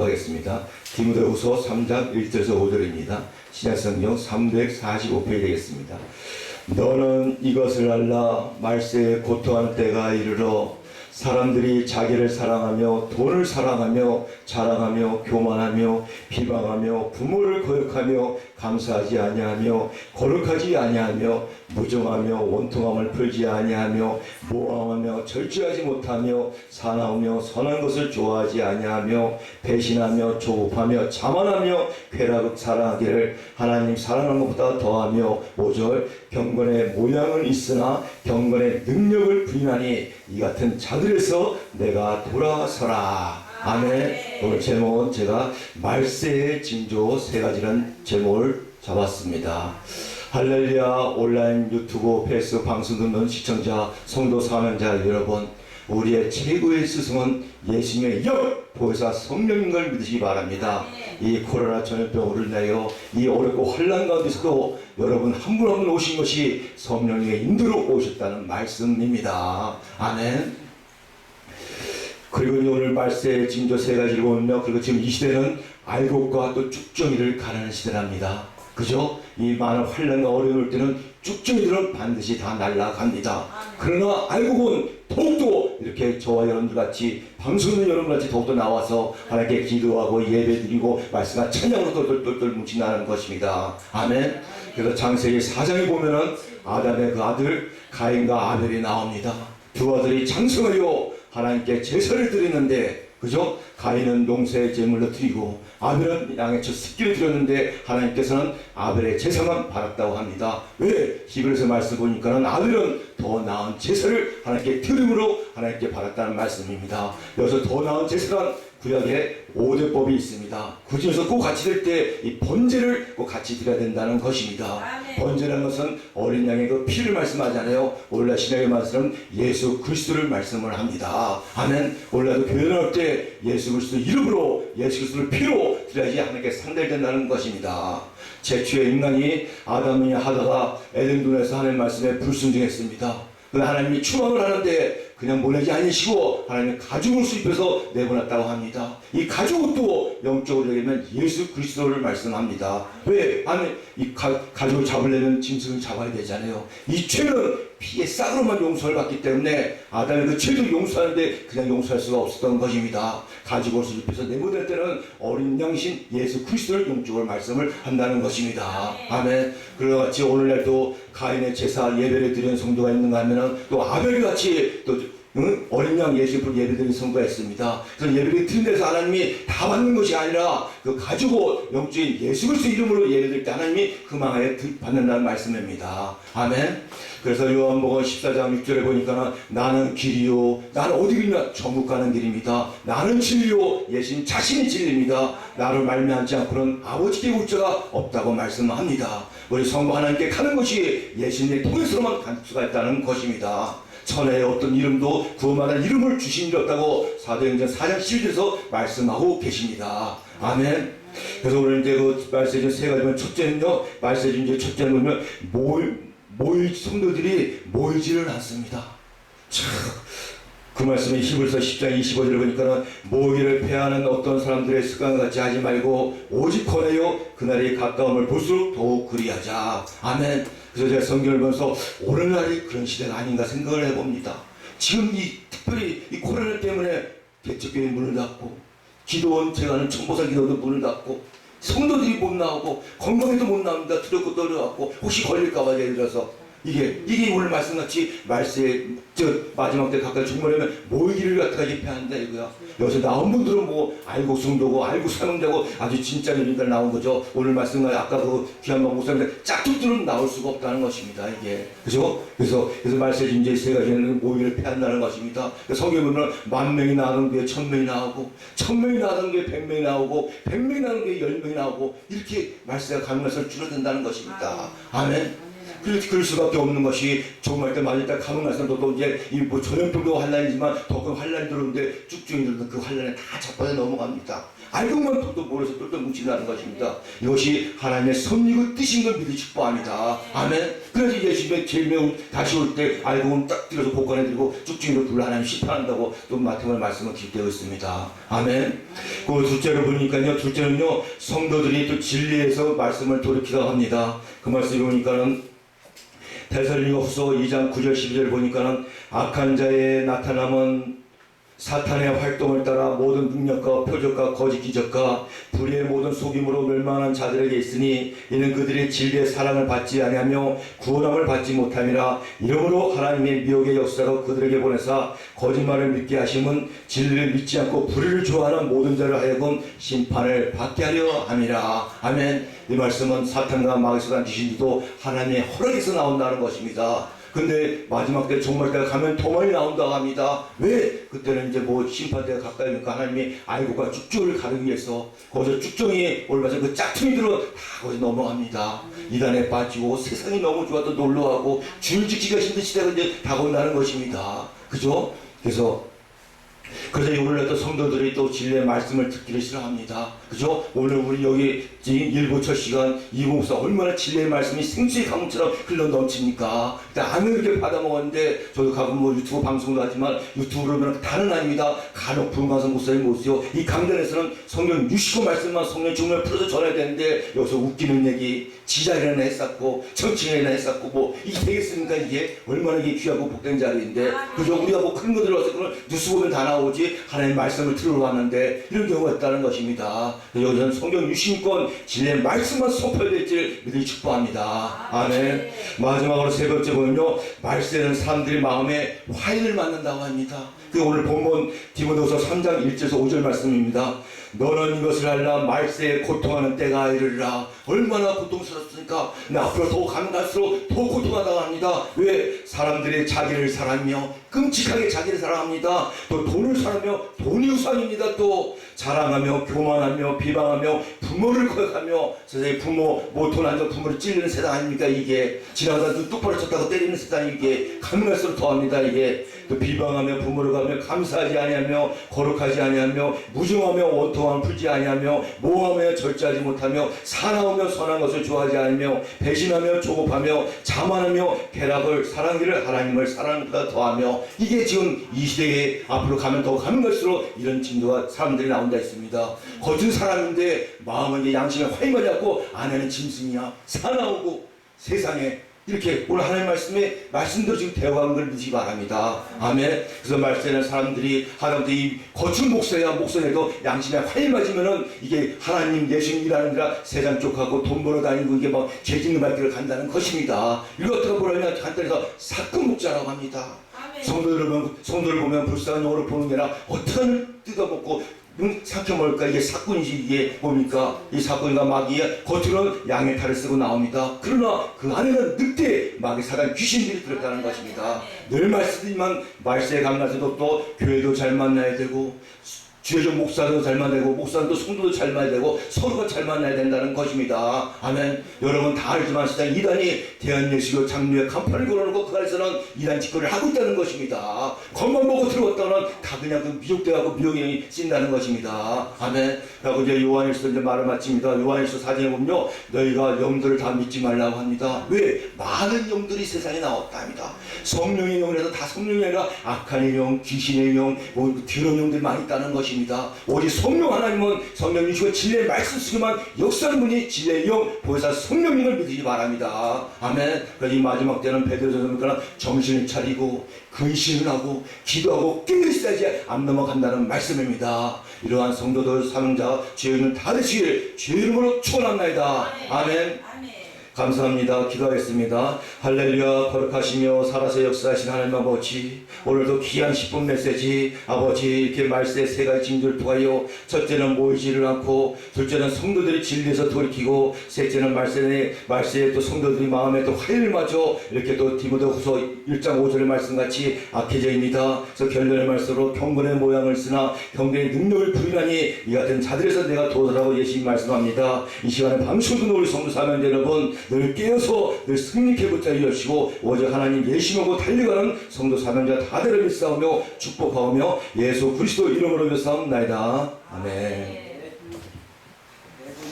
하겠습니다. 디모데후서 3장 1절에서 5절입니다. 신약성경 345페이지 되겠습니다. 너는 이것을 알라. 말세에 고통하는 때가 이르러 사람들이 자기를 사랑하며 돈을 사랑하며 자랑하며 교만하며 비방하며 부모를 거역하며 감사하지 아니하며 거룩하지 아니하며 무정하며 원통함을 풀지 아니하며 모함하며 절제하지 못하며 사나우며 선한 것을 좋아하지 아니하며 배신하며 조급하며 자만하며 쾌락을 사랑하기를 하나님 사랑하는 것보다 더하며 5절 경건의 모양은 있으나 경건의 능력을 부인하니 이 같은 자들에서 내가 돌아서라. 아멘. 오늘 제목은 제가 말세의 징조 3가지라는 제목을 잡았습니다. 할렐루야. 온라인 유튜브 페이스북 방송 듣는 시청자 성도 사명자 여러분, 우리의 최고의 스승은 예수님의 영 보혜사 성령인 걸 믿으시기 바랍니다. 이 코로나 전염병으로 인하여 이 어렵고 환난 가운데서도 여러분 한 분 한 분 오신 것이 성령의 인도로 오셨다는 말씀입니다. 아멘. 그리고 오늘 말세의 징조 3가지를 보면요, 그리고 지금 이 시대는 알곡과 또 쭉정이를 가르는 시대랍니다. 그죠? 이 많은 환난과 어려울 때는 쭉정이들은 반드시 다 날아갑니다. 그러나 알곡은 더욱더 이렇게 저와 여러분들 같이 방송하는 여러분 같이 더욱더 나와서 하나님께 기도하고 예배드리고 말씀과 찬양으로 똘똘똘똘 뭉친다는 것입니다. 아멘. 그래서 창세기 4장에 보면은 아담의 그 아들 가인과 아벨이 나옵니다. 두 아들이 장성하여 하나님께 제사를 드리는데, 그죠? 가인은 용서의 제물로 드리고 아벨은 양의 첫 새끼를 드렸는데 하나님께서는 아벨의 제사만 받았다고 합니다. 왜? 히브리서 말씀 보니까는 아벨은 더 나은 제사를 하나님께 드림으로 하나님께 받았다는 말씀입니다. 여기서 더 나은 제사란 구약에 5대법이 있습니다. 그 중에서 꼭 같이 될 때 이 번제를 꼭 같이 드려야 된다는 것입니다. 아멘. 번제라는 것은 어린 양의 그 피를 말씀하잖아요. 오늘날 신약의 말씀은 예수 그리스도를 말씀을 합니다. 아멘. 오늘날도 교회 나올 때 예수 그리스도 이름으로 예수 그리스도를 피로 드려야지 하나님께 상달된다는 것입니다. 최초의 인간이 아담이 하다가 에덴 동산에서 하나님 말씀에 불순종했습니다. 하나님이 추방을 하는데 그냥 보내지 아니시고 하나님이 가죽을 수입해서 내보냈다고 합니다. 이 가죽도 영적으로 얘기하면 예수 그리스도를 말씀합니다. 왜? 아니, 이 가죽을 잡으려면 짐승을 잡아야 되잖아요. 이 죄는 피의 싹으로만 용서를 받기 때문에 아담의 그 죄도 용서하는데 그냥 용서할 수가 없었던 것입니다. 가죽을 수입해서 내보낼 때는 어린 양신 예수 그리스도를 영적으로 말씀을 한다는 것입니다. 아멘. 그와 같이 오늘날도 가인의 제사 예배를 드리는 성도가 있는가 하면은 또 아벨 같이 또 어린 양 예수를 예배드리는 성도가 있습니다. 그래서 예배를 드린 데서 하나님이 다 받는 것이 아니라 그 가지고 영적인 예수 그리스도 이름으로 예배드릴 때 하나님이 그망하에 받는다는 말씀입니다. 아멘. 그래서 요한복음 14장 6절에 보니까는 나는 길이요, 나는 어디 길이냐? 천국 가는 길입니다. 나는 진리요, 예수님 자신이 진리입니다. 나를 말미암지 않고는 아버지께 올 자가 없다고 말씀합니다. 우리 성부 하나님께 가는 것이 예수님의 통해서만 갈 수가 있다는 것입니다. 천하의 어떤 이름도 구원받을 이름을 주신 일 없다고 사도행전 4장 11절에서 말씀하고 계십니다. 아멘. 그래서 오늘 이제 그 말세진 3가지면 첫째는요, 말세진 이제 첫째는 보면 성도들이 모이지를 않습니다. 참, 그 말씀이 히브리서 10장 25절을 보니까는 모이기를 패하는 어떤 사람들의 습관과 같이 하지 말고 오직 권하여 그날이 가까움을 볼수록 더욱 그리하자. 아멘. 그래서 제가 성경을 보면서 오늘날이 그런 시대가 아닌가 생각을 해봅니다. 지금 특별히 이 코로나 때문에 개척교회 문을 닫고 기도원 제가 하는 청보살 기도원도 문을 닫고 성도들이 못 나오고 건강해도 못 나옵니다. 두렵고 떨려갖고 혹시 걸릴까봐 예를 들어서 이게 오늘 말씀같이 말세 마지막 때 가까이 죽으려면 모이기를 갖다가 집회한다 이거야. 여기서 나온 분들은 뭐 알고 성도고 알고 사명되고 아주 진짜 일인가 나온 거죠. 오늘 말씀과 아까 그 귀한방 목사님들 짝퉁들은 나올 수가 없다는 것입니다. 이게 그죠? 그래서 말세 이제 3가지는 모이기를 패한다는 것입니다. 성경에 보면 10,000명이 나오는 게 1,000명이 나오고 1,000명이 나오는 게 100명이 나오고 100명이 나오는 게 10명이 나오고 이렇게 말세가 가면서 줄어든다는 것입니다. 아멘. 그럴 수밖에 없는 것이 정말 때 맞을 때 가면 나서 또 이제 뭐 전염병도 환란이지만 더 큰 환란이 들어오는데 쭉쭉이들은 그 환란에 다 자빠져 넘어갑니다. 알고만 또 모르서 똘똘 뭉친다는 것입니다. 이것이 하나님의 섭리고 뜻인 걸 믿어 축복합니다. 아멘. 그래서 예수님의 제일 매우 다시 올 때 알고 보면 딱 들어서 복권해드리고 쭉쭉이로 불러 하나님 심판한다고 또 마태복음 말씀을 기록되어 있습니다. 아멘. 그 둘째로 보니까요, 둘째는요, 성도들이 또 진리에서 말씀을 돌이키라고 합니다. 그 말씀을 보니까는 데살로니가후서 2장 9절 12절 보니까는 악한 자의 나타남은 사탄의 활동을 따라 모든 능력과 표적과 거짓 기적과 불의의 모든 속임으로 멸망한 자들에게 있으니 이는 그들이 진리의 사랑을 받지 아니하며 구원함을 받지 못함이라. 이러므로 하나님의 미혹의 역사로 그들에게 보내사 거짓말을 믿게 하심은 진리를 믿지 않고 불의를 좋아하는 모든 자를 하여금 심판을 받게 하려 함이라. 아멘. 이 말씀은 사탄과 마귀가 귀신도 하나님의 허락에서 나온다는 것입니다. 근데 마지막 때 종말 때가 가면 더 많이 나온다고 합니다. 왜? 그때는 이제 뭐 심판 때가 가까이 오니까 하나님이 알고가 쭉쭉을 가르기 위해서 거기서 쭉정이 올라서 그 짝퉁이들은 다 거기서 넘어갑니다. 이단에 빠지고 세상이 너무 좋아도 놀러가고 주일 지키기가 힘든 시대가 이제 다가온다는 것입니다. 그죠? 그래서 오늘 또 성도들이 또 진리의 말씀을 듣기를 싫어합니다. 그죠? 오늘 우리 여기 일부 첫 시간 이공사 얼마나 진리의 말씀이 생수의 강물처럼 흘러 넘칩니까? 안을 이렇게 받아먹었는데 저도 가끔 뭐 유튜브 방송도 하지만 유튜브로 보면 다는 아닙니다. 간혹 부흥강성 목사님 모시고 이 강단에서는 성경 65 말씀만 성령 주문을 풀어서 전해야 되는데 여기서 웃기는 얘기 지자리나 했었고 정치인이나 했었고 뭐 이게 되겠습니까? 이게 얼마나 이게 귀하고 복된 자리인데 그죠? 우리가 뭐 큰 거 들어와서 그걸 뉴스 보면 다 나오지 하나님의 말씀을 들으러 왔는데 이런 경우가 있다는 것입니다. 여기서는 성경 유심권 진리의 말씀만 선포될지 믿으리 축복합니다. 아멘. 마지막으로 세 번째 보면요, 말세는 사람들이 마음에 화인을 맞는다고 합니다. 그 오늘 본문 디모데후서 3장 1절에서 5절 말씀입니다. 너는 이것을 알라. 말세에 고통하는 때가 이르리라. 얼마나 고통스럽습니까? 근데 앞으로 더 가면 갈수록 더 고통하다고 합니다. 왜? 사람들이 자기를 사랑하며 끔찍하게 자기를 사랑합니다. 또 돈을 사랑하며 돈이 우상입니다. 또 자랑하며 교만하며 비방하며 부모를 거역하며 세상에 부모 뭐 돈 안 줘 부모를 찔리는 세상 아닙니까? 이게 지나가다 눈 똑바로 쳤다고 때리는 세상 이게 가면 갈수록 더합니다. 이게 또 비방하며 부모를 가며 감사하지 아니하며 거룩하지 아니하며 무증하며 원통함을 풀지 아니하며 모함하며 절제하지 못하며 사나우며 선한 것을 좋아하지 않으며 배신하며 조급하며 자만하며 쾌락을 사랑기를 하나님을 사랑하는 것보다 더하며 이게 지금 이 시대에 앞으로 가면 더 가면 갈수록 이런 징조가 사람들이 나온다 했습니다. 겉은 사람인데 마음은 이제 양심에 화임하지 않고 안에는 짐승이야. 사나우고 세상에 이렇게 오늘 하나님 말씀에 말씀대로 지금 대화한 걸 믿으시기 바랍니다. 아멘. 그래서 말세는 사람들이 하다못해 이 거친 목소리에도 양심에 화임하지면은 이게 하나님 예수님이라는 데라 세상 쪽하고 돈 벌어 다니고 이게 뭐 죄 짓는 발길을 간다는 것입니다. 이거 어떻게 보려면 간단해서 사건 목자라고 합니다. 성도를 보면 불쌍한 영으로 보는 게 아니라 어떻게 뜯어먹고 생각해 볼까? 이게 사건이지. 이게 뭡니까? 이 사건과 마귀의 겉으로는 양의 탈을 쓰고 나옵니다. 그러나 그 안에는 늑대 마귀 사단 귀신들이 들었다는 것입니다. 늘 말씀드리지만 말세에 가면서도 또 교회도 잘 만나야 되고 주의적 목사도 잘 만나야 되고 목사도 성도도 잘 만나야 되고 서로가 잘 만나야 된다는 것입니다. 아멘. 여러분 다 알지만 세상 이단이 대한예수교 장로의 간판을 걸어놓고 그 안에서는 이단 짓거리를 하고 있다는 것입니다. 겉만 보고 들어왔다는 다 그냥 그 미혹되고 미혹이 쓴다는 것입니다. 아멘. 그리고 이제 요한일서 이제 말을 마칩니다. 요한일서 4장에 보면요, 너희가 영들을 다 믿지 말라고 합니다. 왜? 많은 영들이 세상에 나왔다 합니다. 성령의 영이라서 다 성령이 아니라 악한 영, 귀신의 영, 뭐 더러운 영들이 많이 있다는 것입니다. 오직 성령 하나님은 성령이시고 진리의 말씀 쓰기만 역사하는 분이 진리의 영 보혜사 성령님을 믿으시기 바랍니다. 아멘. 그래서 이 마지막 때는 베드로전서는 정신을 차리고 근신을 하고 기도하고 깨어있어야지 안 넘어간다는 말씀입니다. 이러한 성도들 사명자 죄인을 다 되시길 주의 이름으로 축원합니다. 아멘. 감사합니다. 기도하겠습니다. 할렐루야. 거룩하시며 살아서 역사하신 하나님 아버지, 오늘도 귀한 10분 메시지 아버지 이렇게 말세 세 가지 징조를 통하여 첫째는 모이지를 않고, 둘째는 성도들이 진리에서 돌이키고, 셋째는 말세에 또 성도들이 마음에 또 화해를 마저 이렇게 또 디모데후서 1장 5절의 말씀같이 악해져입니다. 그래서 결론의 말씀으로 경건의 모양을 쓰나 경건의 능력을 부인하니 이 같은 자들에서 내가 도달하고 예수님 말씀합니다. 이 시간에 방송 듣는 우리 성도 사명자 여러분, 늘 깨어서 늘 승리케 붙잡여 주시고 오직 하나님 예심하고 달려가는 성도 사명자 다들을 믿사오며 축복하오며 예수 그리스도 이름으로 믿사옵나이다. 아멘.